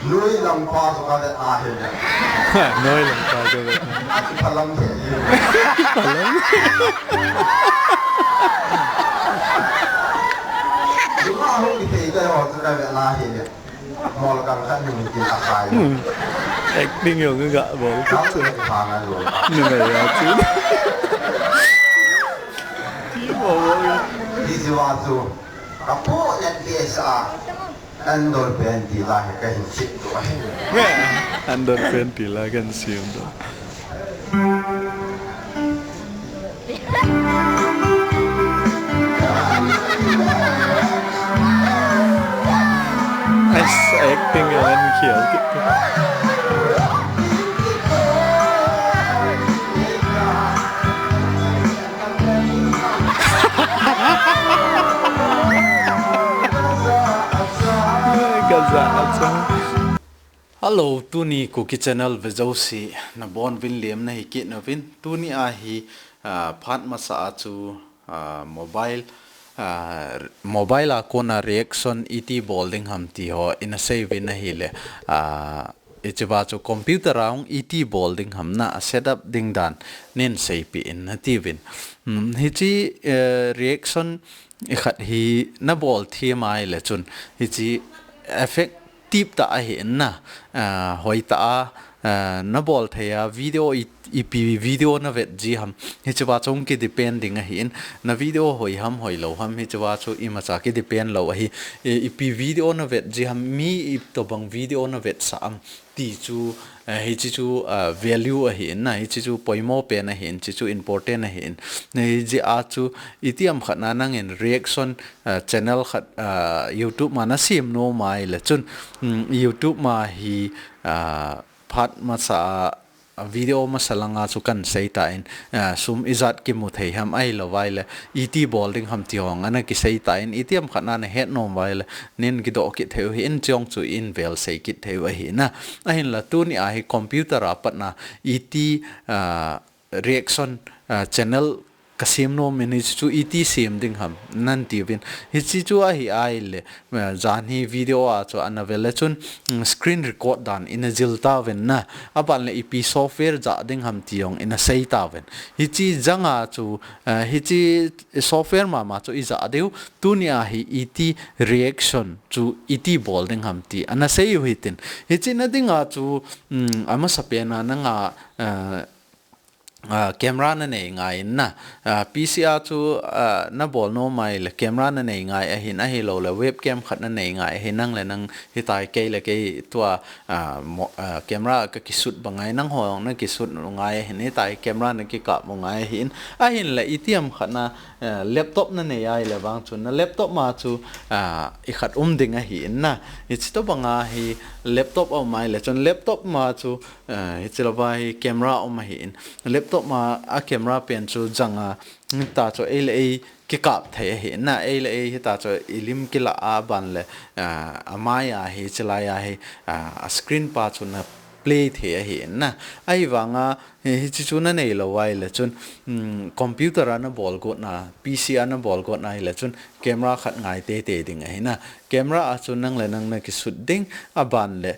nuôi lòng qua cho cái à hiện nuôi lòng qua cho vậy ăn phải làm gì đúng không thì cái họ cho cái là hiện mò là càng khăn mìnhกิน tạc bài acting nhiều cái gạ bố đó là cái hàng này rồi nhưng mà chứ đi du à du cái bộ nhận kia sao anh đôi bên thì là cái hình xịn rồi anh đôi bên thì là cái xịn đó acting yang anh kiểu Hello, tu ni KUKI channel vejosi na bon vin liam na hiki na vin tu ni ahi phat masa chu mobile a kona reaction iti bolding ham ti ho in a save na hile ichiba chu computer raung iti bolding ham na setup ding dan nen sei pi in na ti vin hichi reaction ikhat hi na bol thi mai le chun hichi effect tip ta hin na hoi ta na bol thaya video ip video na vet ji ham hi chawa chong ki depending a hin na video hoi ham hoi lo ham hi chawa chu ima cha ki depend lo hi ip video na vet ji ham mi ip to bang video na vet sa am ti chu hi chi chu value a hin na hi chi chu poimo pe na hin chi chu important a hin nei ji a chu itiam khana nang en reaction channel khat youtube ma na sim no mai le chun youtube ma hi phat ma sa video masalanga chu kan seita in sum izat ki mu thei ham ai lo vai le iti bolding ham ti hong ana ki seita in itiam khana na het nom vai le nen ki do ki theu hi in chong chu in vel sei ki theu hi na a hin la tu ni a hi computer apat na iti reaction channel kasim no minutes chu iti sim ding ham nan ti vin hi chi chu a hi ai le jan hi video a chu anavela chun screen record dan in a jilta ven na aban le ip software ja ding ham tiong in a seita ven hi chi janga chu hi chi software ma chu iza deu tunia hi iti reaction chu iti bol ding ham ti ana sei hitin hi chi na dinga chu ama sapena na nga camera na nei ngai na pcr chu na bol no mai le camera na nei ngai a hin a hi lo le webcam khat na nei ngai he nang le nang hi tai ke le ke tua camera ka ki shoot bangai nang ho na ki shoot ngai he ne tai camera na ki ka mo ngai hin a hin le itiam khat na laptop na nei ai le wang chu na laptop ma chu i khat ding a hi na it's to banga hi laptop au mai le chon laptop ma chu hi chilo bai camera ma hi in laptop ma a camera pen chu janga ta cho ele ki kap the he na ele hi ta cho ilim ki la a ban le amaya hi chalaya hi a screen pa chu na play the he na ai wanga hi chi chu na nei lo wai le chun computer ana bol go na pc ana bol go na le chun camera khat ngai te ding ai na camera a chu nang le nang na ki sut ding a ban le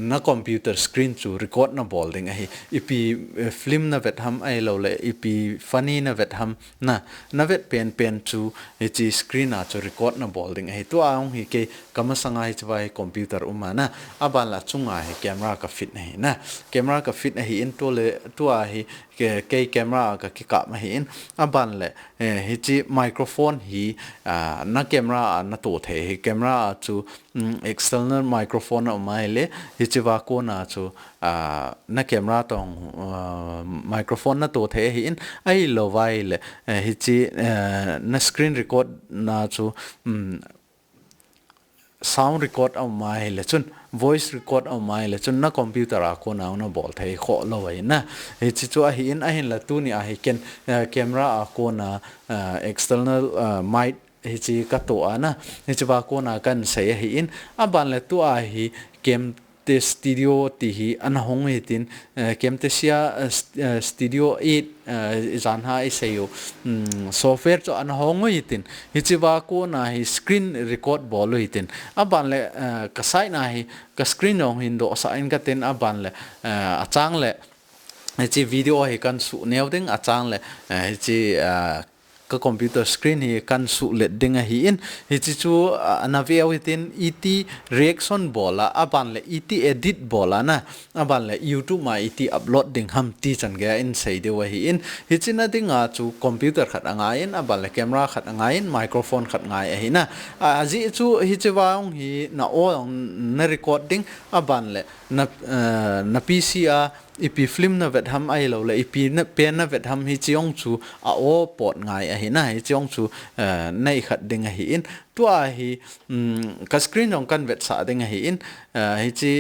na computer screen chu record na bol ding ai ipi film na vet ham ai lo le ipi funny na vet ham na vet pen chu chi screen a chu record na bol ding ai to aung hi ke kamasanga hi chwai computer umana a ban la chunga hi camera ka fit nei na camera ka fit hi in to le to a hi ke camera ka ki ka ma hi in a ban le hi chi microphone hi na camera na to the hi camera chu external microphone o mai le hi chi wa ko na chu na camera tong microphone na to the hi in ai lo vai le hi chi na screen record na chu sound record au mai le chun voice record au mai le chun na computer a ko na na bol thei kho lo wai na hi chi chu a hi in a hin la tu ni a hi ken camera a ko na external mic hi chi ka to ana hi chi ba ko na kan sei hi in a ban le tu a hi te studio ti hi an hong hitin Camtasia studio 8 zan ha isayo software cho an hong hitin hichiwa ko na hi screen record bolo hitin aban le kasai na hi ka screen ong hindo sa in ka ten aban le achang le chi video hi kan su neu ding achang le chi ka computer screen hi kan su le ding hi in hi chi chu anavia within et reaction bola aban le et edit bola na aban le youtube ma et upload ding ham ti chan ga in sei de wa hi in hi china ding a chu computer khat anga in aban le camera khat anga in microphone khat ngai hi na ji chu hi chewang hi na o na recording aban le na pc a ipi film na vet ham ai lo le ipi na pen na vet ham hi chiong chu a o pot ngai a hi na hi chiong chu nei khat ding a hi in tua hi ka screen ong kan vet sa ding a hi in hi chi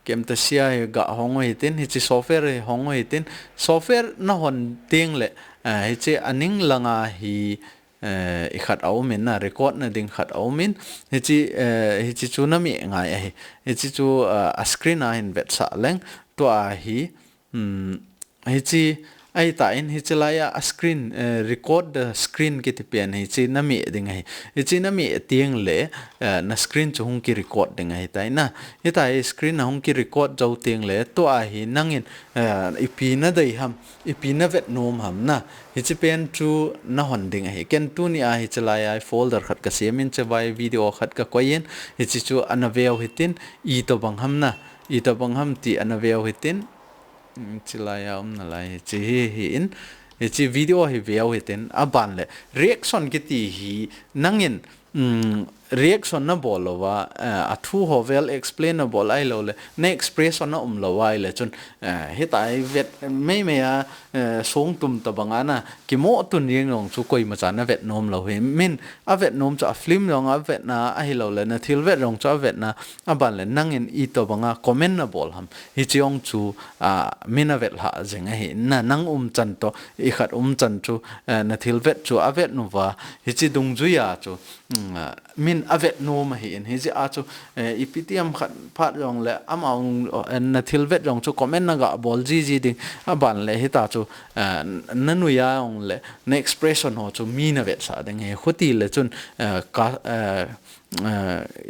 Camtasia ga hong hi tin hi chi software hong hi tin software na hon ting le hi chi aning langa hi ikhat aumin na record na ding khat aumin hi chi chu na mi ngai hi chi chu a screen a in vet sa leng to a hi hi chi ai ta in hi chalaya a screen record the screen ki tipian hi chi na mi ding hi chi na mi tieng le na screen chu hung ki record ding hi tai na hi ta screen hung ki record jau tieng le to a hi nangin ipi na dei ham ipi na vet nom ham na hi chi pen chu na hon ding hi ken tu ni a hi chalaya folder khat ka semin che vai video khat ka koyen hi chi chu anaveo hitin I to bang ham na I to bang ham ti anaveo hitin chilaya na lai chi hi in chi video hi veo hitin aban le reaction ki ti hi nangin reaction na bolowa a thu hovel explainable ai lo le na expression na lo wai le chun hitai vet me me a song tum ta banga na ki mo tun rieng long chu koi ma cha na vet nom lo he min a vet nom cha film long a vet na a hi lo le na thil vet rong cha vet na aban le nangin I to banga comment na bol ham hi chiong chu min a vet ha jeng a hi na nang chan to I khat chan chu na thil vet chu a vet no wa hi chi dung ju ya chu min avet no ma hi in hi ji a chu iptm khat phat rong le amao na thil vet rong chu comment na ga bol ji ding aban le hi ta chu nanu ya ong le na expression ho chu mi na vet sa ding he khuti le chun ka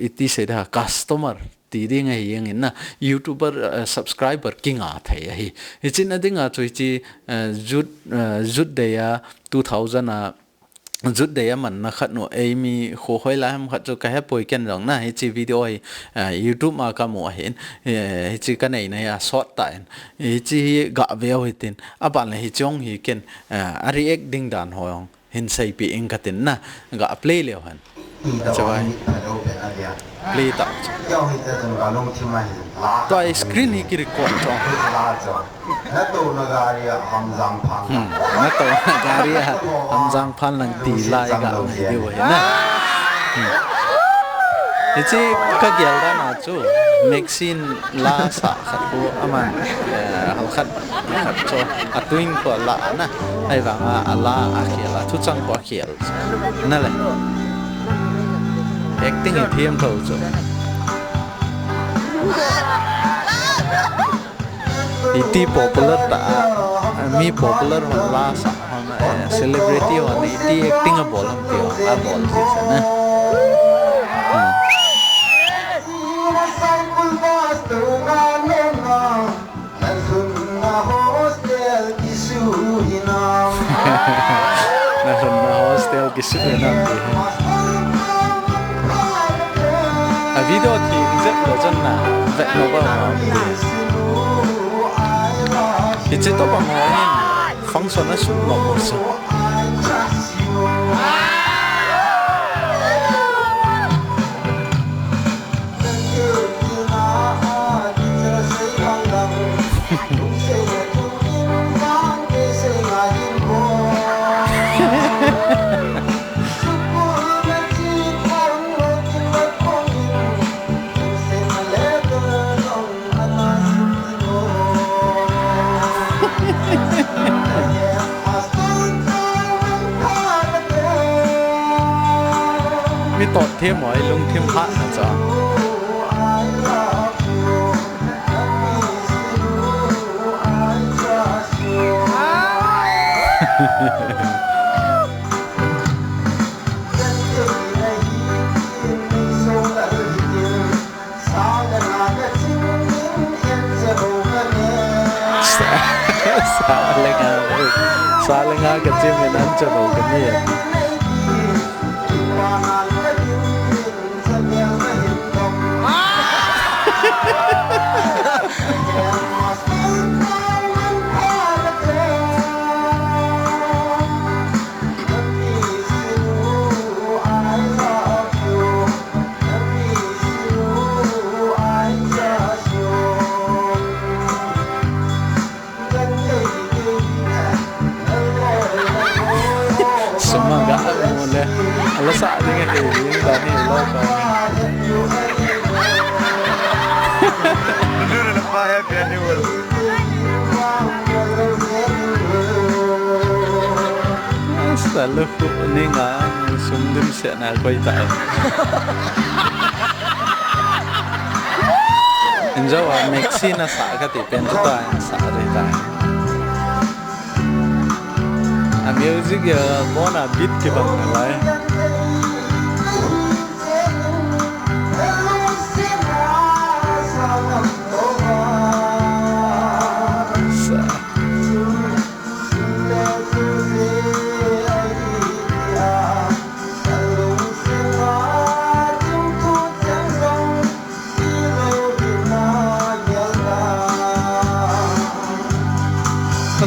iti se da customer ti ding ai yang in na youtuber subscriber king a thai hi hi chin na ding a chu chi jut de ya 2000 a jut de man na khat no mi kho khoi la ham khat chu ka he poi ken rong na hi chi video hi youtube ma ka mo hin hi chi ka nei na ya short time hi chi ga veo hitin aban le hi chong hi ken a react ding dan hoyong hin sei pi ing ka tin na ga play le han chawai play ta to ai screen hi ki record cho na to na garia hamzang phang na to garia hamzang phan lang ti lai ga de wa na chi ka gyal da na chu mixin la sa khat ko aman hal khat cho atuin ko la na ai wa nga ala a khiala thu chang ko khial na le acting hi thiam tho chu iti popular ta mi popular hon la sa hon celebrity hon iti acting a bol ham tio a bol si sa na na hostel ki su na a video thì rất là chân là vậy nó có thì chỉ tốt bằng ngồi function nó xuống một số mi tọt thêm mọi lung thêm hát nữa sao Saling nga kecil menan coba kini ya. Semoga mulai alas saat ini kayak tadi lo selalu ini nggak sumber siapa koi tak enjoy mixi na sa ka ti pen to ta sa re ta a music ya bona beat ke bang lai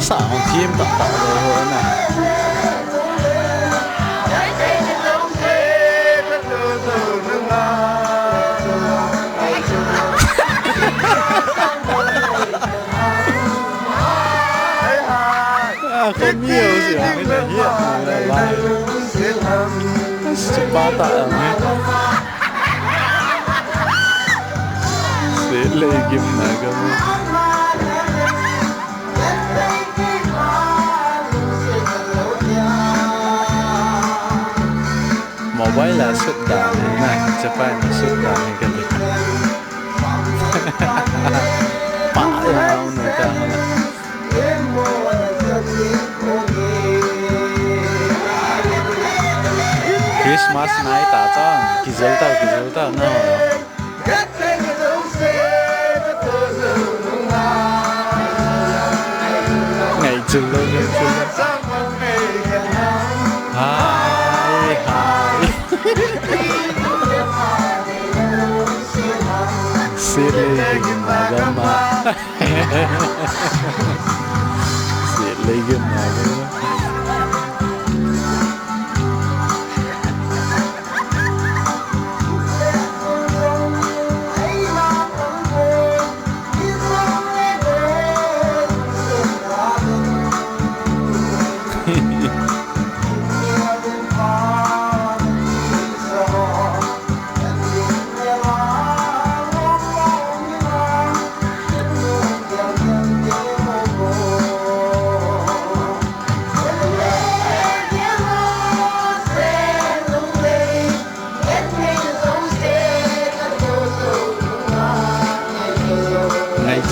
sa ang team tak tak lo na không nhiều gì à cái này hiện này là chụp ba tạ ở đây sẽ lấy kim này cơ mobile là xuất đàn này Japan là xuất đàn này cái gì bả ra người ta Christmas night ta cho kỳ dấu tao nào ngày chừng luôn hai Siri magama Siri magama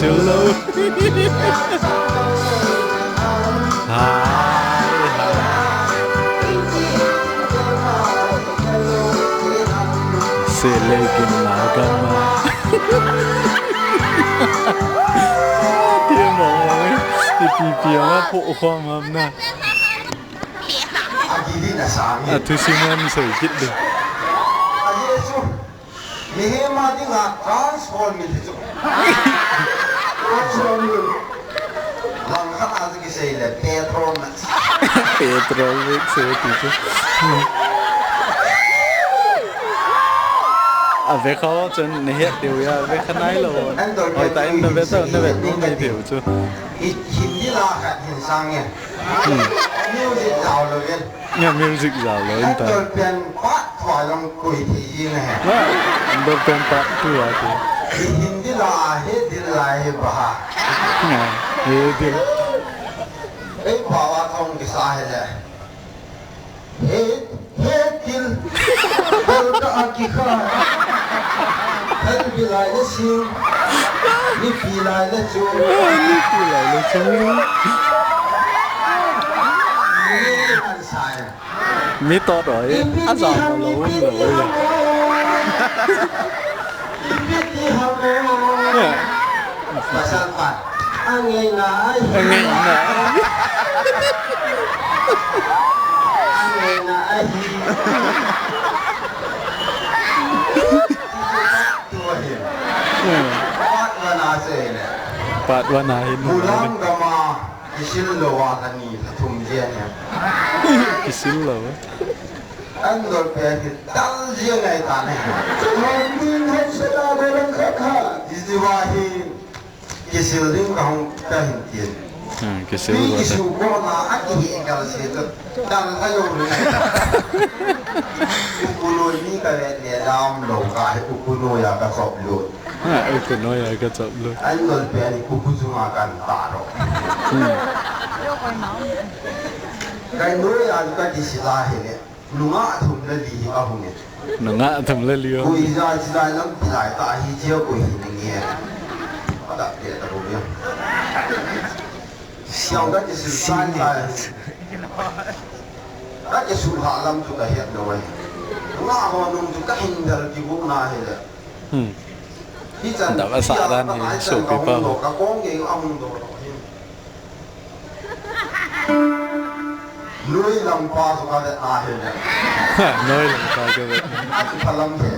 chưa lâu sẽ lấy kim magama dia mau di pipi apa pok khom na tu siman sedikit deh Petrol saya itu. Về khó chân này hết điều ya về khăn này rồi. Hồi tại nó về tao nó về cũng mấy điều chứ. Hình như là cái hình sang nghe. Music giàu rồi nghe. Nghe music giàu rồi anh ta. Anh tôi bên bắt thoại lòng quỷ thị này. Anh tôi bên bắt tu à tu. Hình như là hết đi lại bà. Hết đi. Ấy bảoว่าthông cái sao hết này. Hết đi. Đâu có ăn kí khá. Hết đi lại là siêu. Đi phi lại là chú. Đi phi lại là chú. ăn xài mi to rồi ăn giò mà lâu rồi biết đi học và sao phải anh nghe nói anh nghe nè anh nghe nói What when I say that? ปาดว่านาเห็น Mulang gama isil lawa kani thum jian ya. กิซิลเหรอ Anh rồi về thì tăng riêng ngày ta này. Mình hay sẽ là đồ lăng khắc ha. Đi qua thì isil ring kahung kahin tiền. กิซิล Vì เหรอ isil ko na aki hiện cái gì đó. Đang tayo rin. Ukulo ni ka le dam lo ka ukulo ya ka sop lo. ไอ้คนน้อยก็จบเลย Anh rồi về thì kukusunga kan ta ro. Cái núi anh cái gì xí la hết đấy, lúa thùng là gì ahung ấy, หนูงะทำเลี้ยว cùi ra chỉ là lắm chỉ lại ta Hiche cùi hình nghe, bắt đặt để ta bố biết, xong cái sự sai lại, cái sự hạ lâm chúng ta hiện rồi, lúa mà nung chúng ta hình được chỉ cũng là hết đấy, อืม ที่จัน แต่ว่าสระด้านนี้สูบปีเป้า กระโปงเองเอาหุ่นโดดลุยลำปาสุขได้อาเห็นเนี่ย น้อยลงไปก็แบบ อาจจะพลังเห็น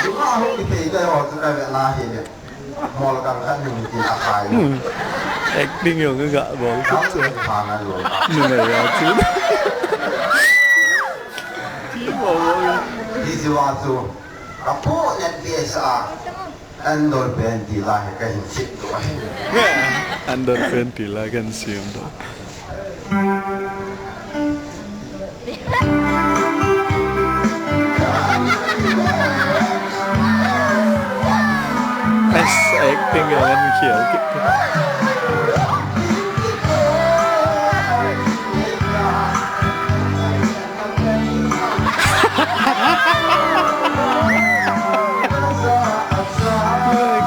ลุงอาหุ่นที่ตีได้หอสุขได้อาเห็นเนี่ยมอลกันขั้นหนึ่งกินอาคาย acting อยู่ก็กะบอก เขาจะทานอะไร เหนื่อยอ่ะชิ้นที่บอกว่า ที่สิว่าจูกับพวกเนี่ยเบียสอาอันโดนเป็นดีลายก็เห็นชิดด้วย อันเดอร์เฟนตีลากันเสียมด้วยไอ้ acting อย่างนั้นเขียวกิ๊บ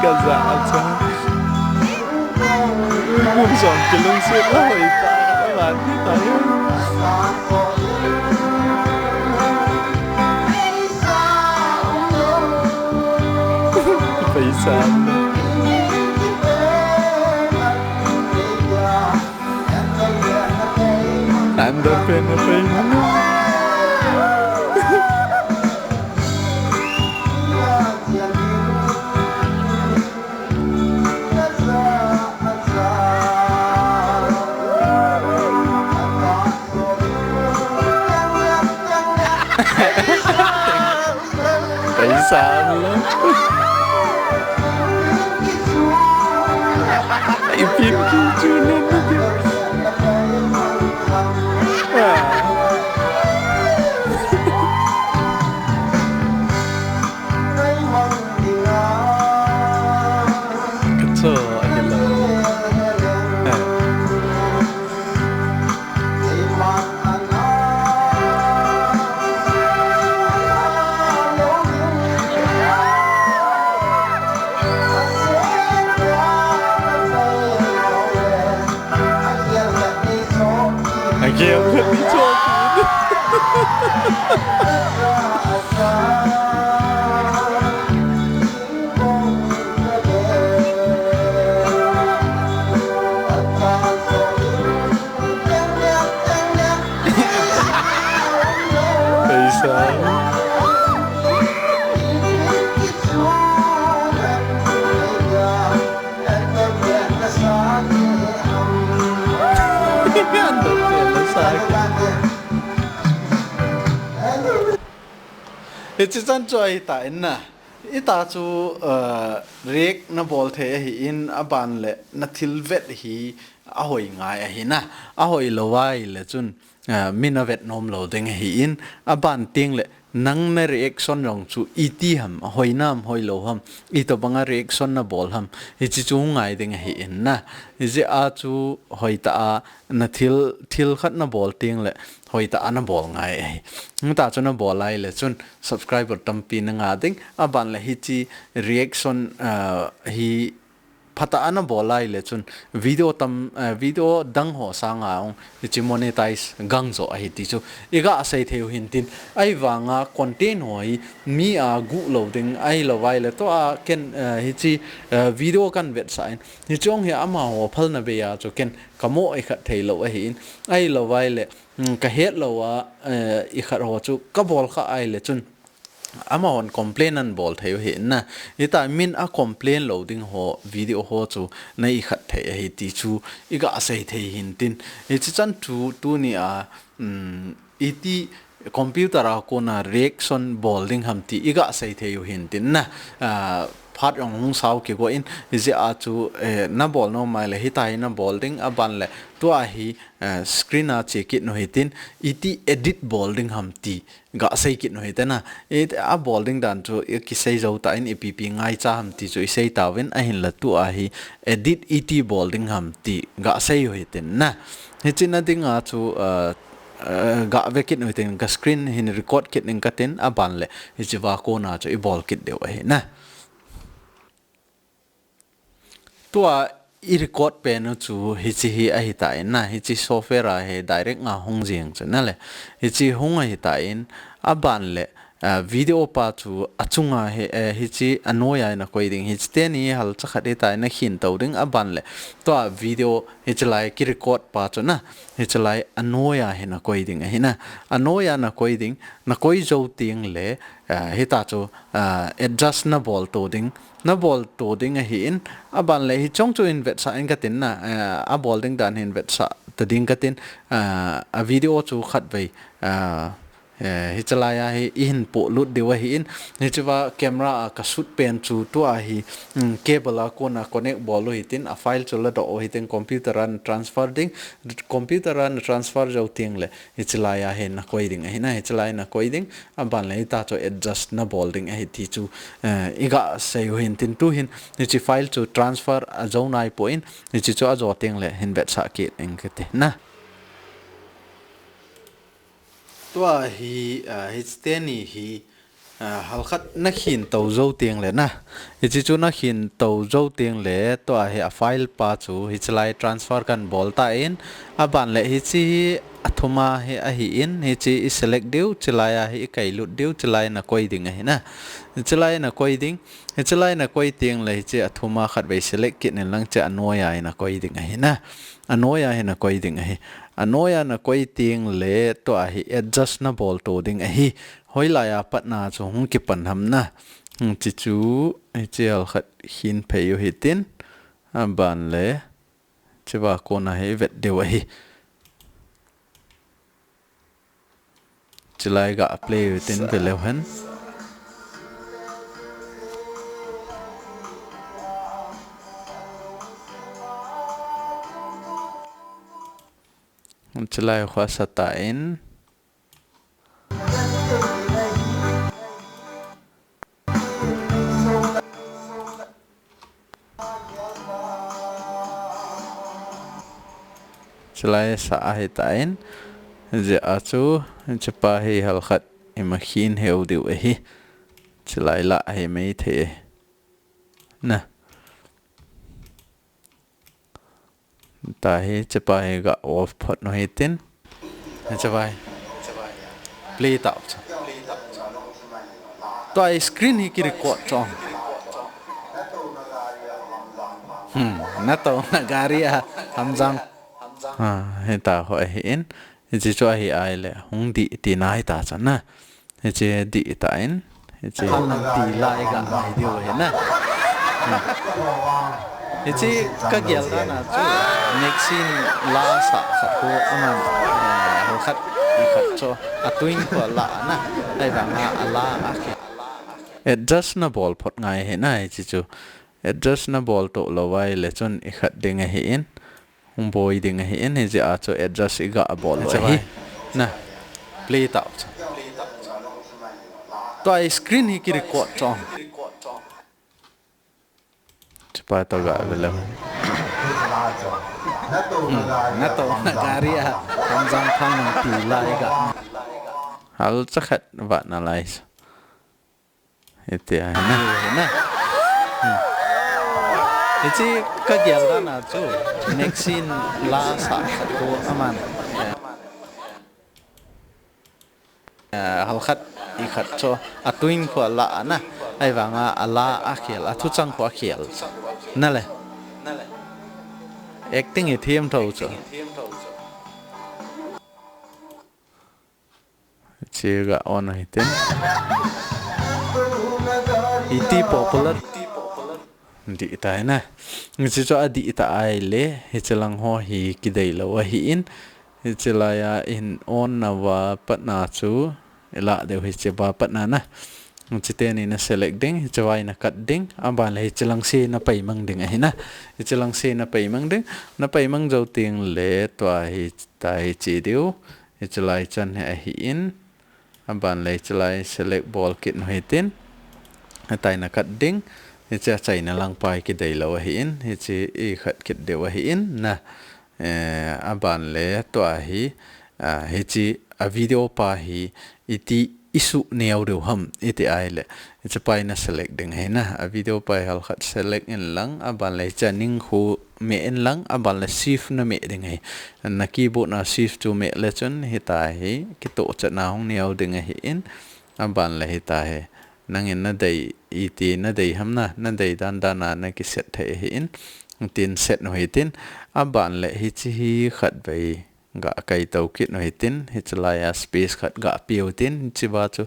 กระซ่าจ้าคุณสอนกินลงเสียแล้วไอ้ตาแล้วหลานที่ตายไปสามอันเดอร์เป็นอะไรมั้งไปสามแล้วไอ้พิมพ์คิวจูนั่นนะเดียวกระโจอันนี้เราเกี่ยวกับพี่โชคไปสามเฮ้ยจันจอยตายน่ะอีตาจูเรียกนับบอลเทหิอินอบันเละนัทิลเวทฮีอหอยง่ายหินะอหอยละวายเละจุนมินาเวทนมโลเดงหิอินอบันติงเละนังในเรียกซอนรองจูอีตีหัมหอยน้ำหอยโลหัมอีตัวบังเรียกซอนนับบอลหัมฮิจิจูง่ายเดงหิอินนะฮิจิอาจูหอยตานัทิลขัดนับบอลติงเละหอยตานับบอลง่ายมึงตาจุนนับบอลไล่เละจุน subscribe กดตั้มปีนังอาดิงอบันเละฮิจิเรียกซอนฮี phata ana bolai le chun video dang ho sanga ong chi monetize gangzo a hi ti chu iga sei theu hin tin ai wanga content hoi mi a gu loading ai lo vai le to a ken hi chi video kan vet sain ni chong he ama ho phal na be ya chu ken kamo ai khat thei lo a hin ai lo vai le ka het lo a i khat ho chu ka bol kha ai le chun ama on complain an bol theu he na ita min a complain loading ho video ho chu nei khat thei he ti chu iga sei thei hin tin e chi chan tu ni a iti computer a ko na reaction bowling ham ti iga sei theu hin tin na phát rong hung sao ki go in is a chu na ball no mai le hitai na bowling a ban le to a hi screen a check it no hitin iti edit bowling ham ti ga sei kit no hitana it a bowling dan chu ki sei zo ta in epp ngai cha ham ti chu sei ta wen a hin la tu a hi edit iti bowling ham ti ga sei ho hitin na hichina ding a chu ga vekit no hitin ga screen hin record kit ning katen a ban le hichiwa ko na chu i ball kit deu a hi na tua i record pe no chu hichi hi a hita in na hichi software a he direct nga hong jing chu na le hichi hong a hita in a ban le video pa chu achunga he hichi anoya na koi ding hich te ni hal cha khat ta na hin to ding a ban le to video hich lai ki record pa chu na hich lai anoya he na koi ding he na anoya na koi ding na koi zo ting le hita chu adjust na ball to ding na ball to ding a hi in a ban le hi chong chu in vet sa in katin na a ball ding dan hin vet sa to ding katin a video chu khat vai hi chalaya hi in po lut dewa hi in ni chuwa camera ka shoot pen chu to a hi cable a ko na connect ball lo hitin a file chu la do hitin computer ran transfer ding computer ran transfer jo ting le hi chalaya he na koi ding hi na hi chalai na koi ding a ban le ta chu adjust na ball ding hi ti chu iga sei hin tin tu hin ni chi file chu transfer a zo nai po in ni chi chu a zo ting le hin bet sa ki eng ke te na tua hi steni hi halkhat na khin to zo tiang le na hi chu na khin to zo tiang le to hi a file pa chu hi chlai transfer kan bol ta in a ban le hi chi athuma hi a hi in hi chi select deu chlai a hi kai lut deu chlai na koi ding hi na chlai na koi ding hi chlai na koi tiang le hi chi athuma khat bei select kit ne lang cha anoya na koi ding hi na anoya hi na koi ding hi anoya na koi ting le to a hi adjust na ball to ding a hi hoila ya patna chu hung ki pan ham na chi chu chi al khat hin phe yu hitin ban le chiwa ko na he vet de wa hi chilai ga play hitin vele han chilai khwa sata in chilai sa hi ta in je achu chapa hi hal khat imakhin heu diu hi chilai la hi mai the na ta hi chapa hi ga off phot no hitin chapa play tạo to ai screen hi ki record chong na to na garia hamjang he ta ho hin ji cho hi ai le hung di ti nai ta cha na he che di ta in he che ti lai ga ai dio he na he che ka gyal da na chu next in la sa kha ko aman ho khat i khat cho atuin ko la na ai ba nga ala a ke adjust na ball phot ngai he na chi chu adjust na ball to lo wai le chon i khat ding he in hung boy ding he in he je a cho adjust i ga ball lo hi na play tạo to ai screen hi ki record chong chapa to ga vela na to na garia hamjang phang ti lai ga hal chakhat va na lai ete na Ichi kagyal da na chu nexin la sa ko aman halkhat ikhat cho atuin ko la na ai wanga ala akhial athu chang ko akhial na le acting e thiam tho cho chega on hiten iti popular di ta na ngi cho adi ta ai le he chelang ho hi kidai lo wa hi in he chelaya in on na wa patna chu ela de he che ba patna na ngi te ni na select ding he chawai na kat ding aban le chelang se na pai mang ding a na he chelang se na pai mang ding na pai mang zo ting le to hi ta hi chi diu he chelai chan he hi in aban le chelai select ball kit no he tin tai na kat ding he cha chai na lang pai ki dei lo hi in he chi e khat kit de wa hi in na aban le to hi he chi a video pa hi iti isu neo de ham iti ai le he cha pai na select ding he na a video pai hal khat select in lang aban le cha ning khu me en lang aban le shift na me ding he na keyboard na shift to me le chun he ta hi ki to cha na hong neo ding he in aban le he ta he nangin na dei iti na dei hamna na dei dan dana na ki set the hi in tin set no hitin aban le hi chi hi khat bai ga kai tau kit no hitin hi chlaya space khat ga piu tin chi ba chu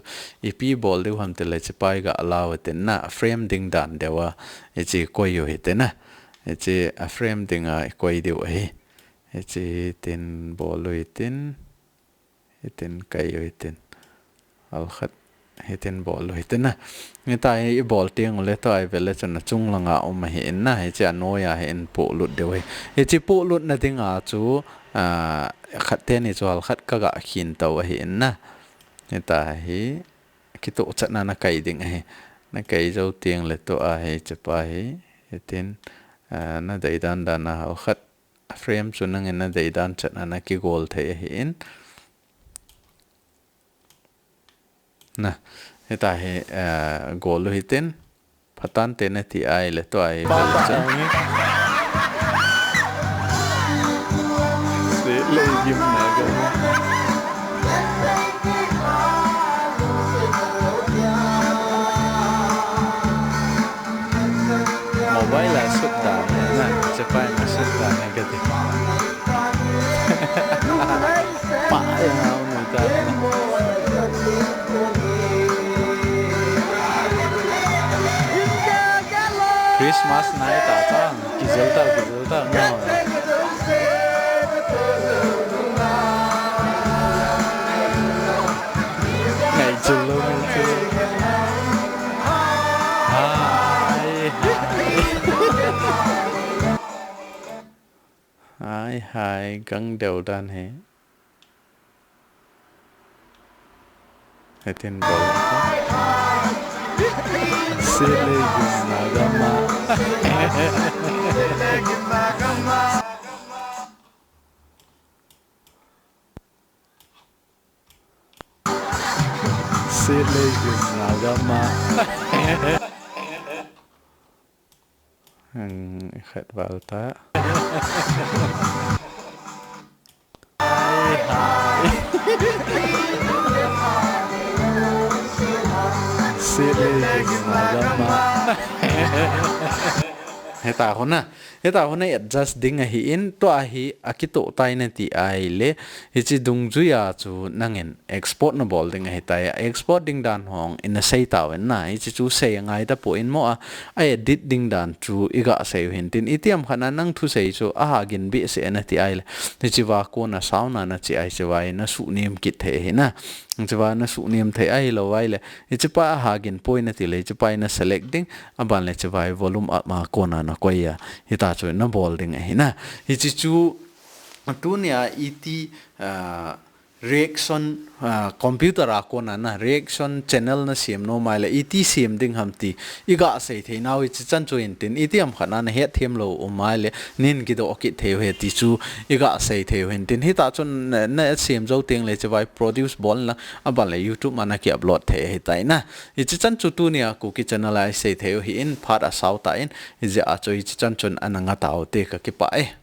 ipi bol de ham te le chi pai ga allow tin na frame ding dan dewa hi chi koi yo hitin na hi chi a frame ding a koi de hi hi chi tin bol hitin hitin kai yo hitin al khat hitin bol hitin na ni tai bol tiang le tai vele chana chung langa om hi na hi cha noya hin pu lut de we hi chi pu lut na tinga chu khat te ni chwal khat ka ga khin taw hi na ni ta hi ki to chana na kai ding hi na kai zo tiang le to a hi cha pa hi hitin na dai dan dan na khat frame chu nang na dai dan chana na ki gol the hi in na heta he gol hitin phatan te na ti ai le to ai chan se le gim na ga mobile la sut da na chapai na sut da na ga ti pa ya na ta Christmas night atang kizelta no ngày chulo hai găng đều đan he hai tên bol sele nagama sele nagama khát vào ta sele nagama heta hona adjust ding a hi in to a hi akito tai na ti ai le hi chi dung ju ya chu nangin export na bol ding a hi ta export ding dan hong in a sei taw na hi chi chu sei ngai ta po in mo a edit ding dan chu iga sei hin tin itiam khana nang thu sei chu a ha gin bi se na ti ai le ni chi wa ko na sauna na chi ai che wai na su nim kit the hi na chiwa na su nim the ai lo wai le chipa ha gin point na ti le chipa na selecting aban le chiwa volume up ma ko na na ko ya hita chu na bol ding hi na hi chi chu tunia iti reaction computer a ko na reaction channel na sim no mai le iti sim ding ham ti iga sei the now it's chan chu in tin iti am khana na he them lo o mai le nin ki do ki the he ti chu iga sei the hen tin hi ta chun na sim zo ting le chawai produce bol la abal le youtube mana ki upload the he tai na it's chan chu tu nia KUKI channel ai sei the hi in phar a sau ta in is a choi chan chun ananga tau te ka ki pa e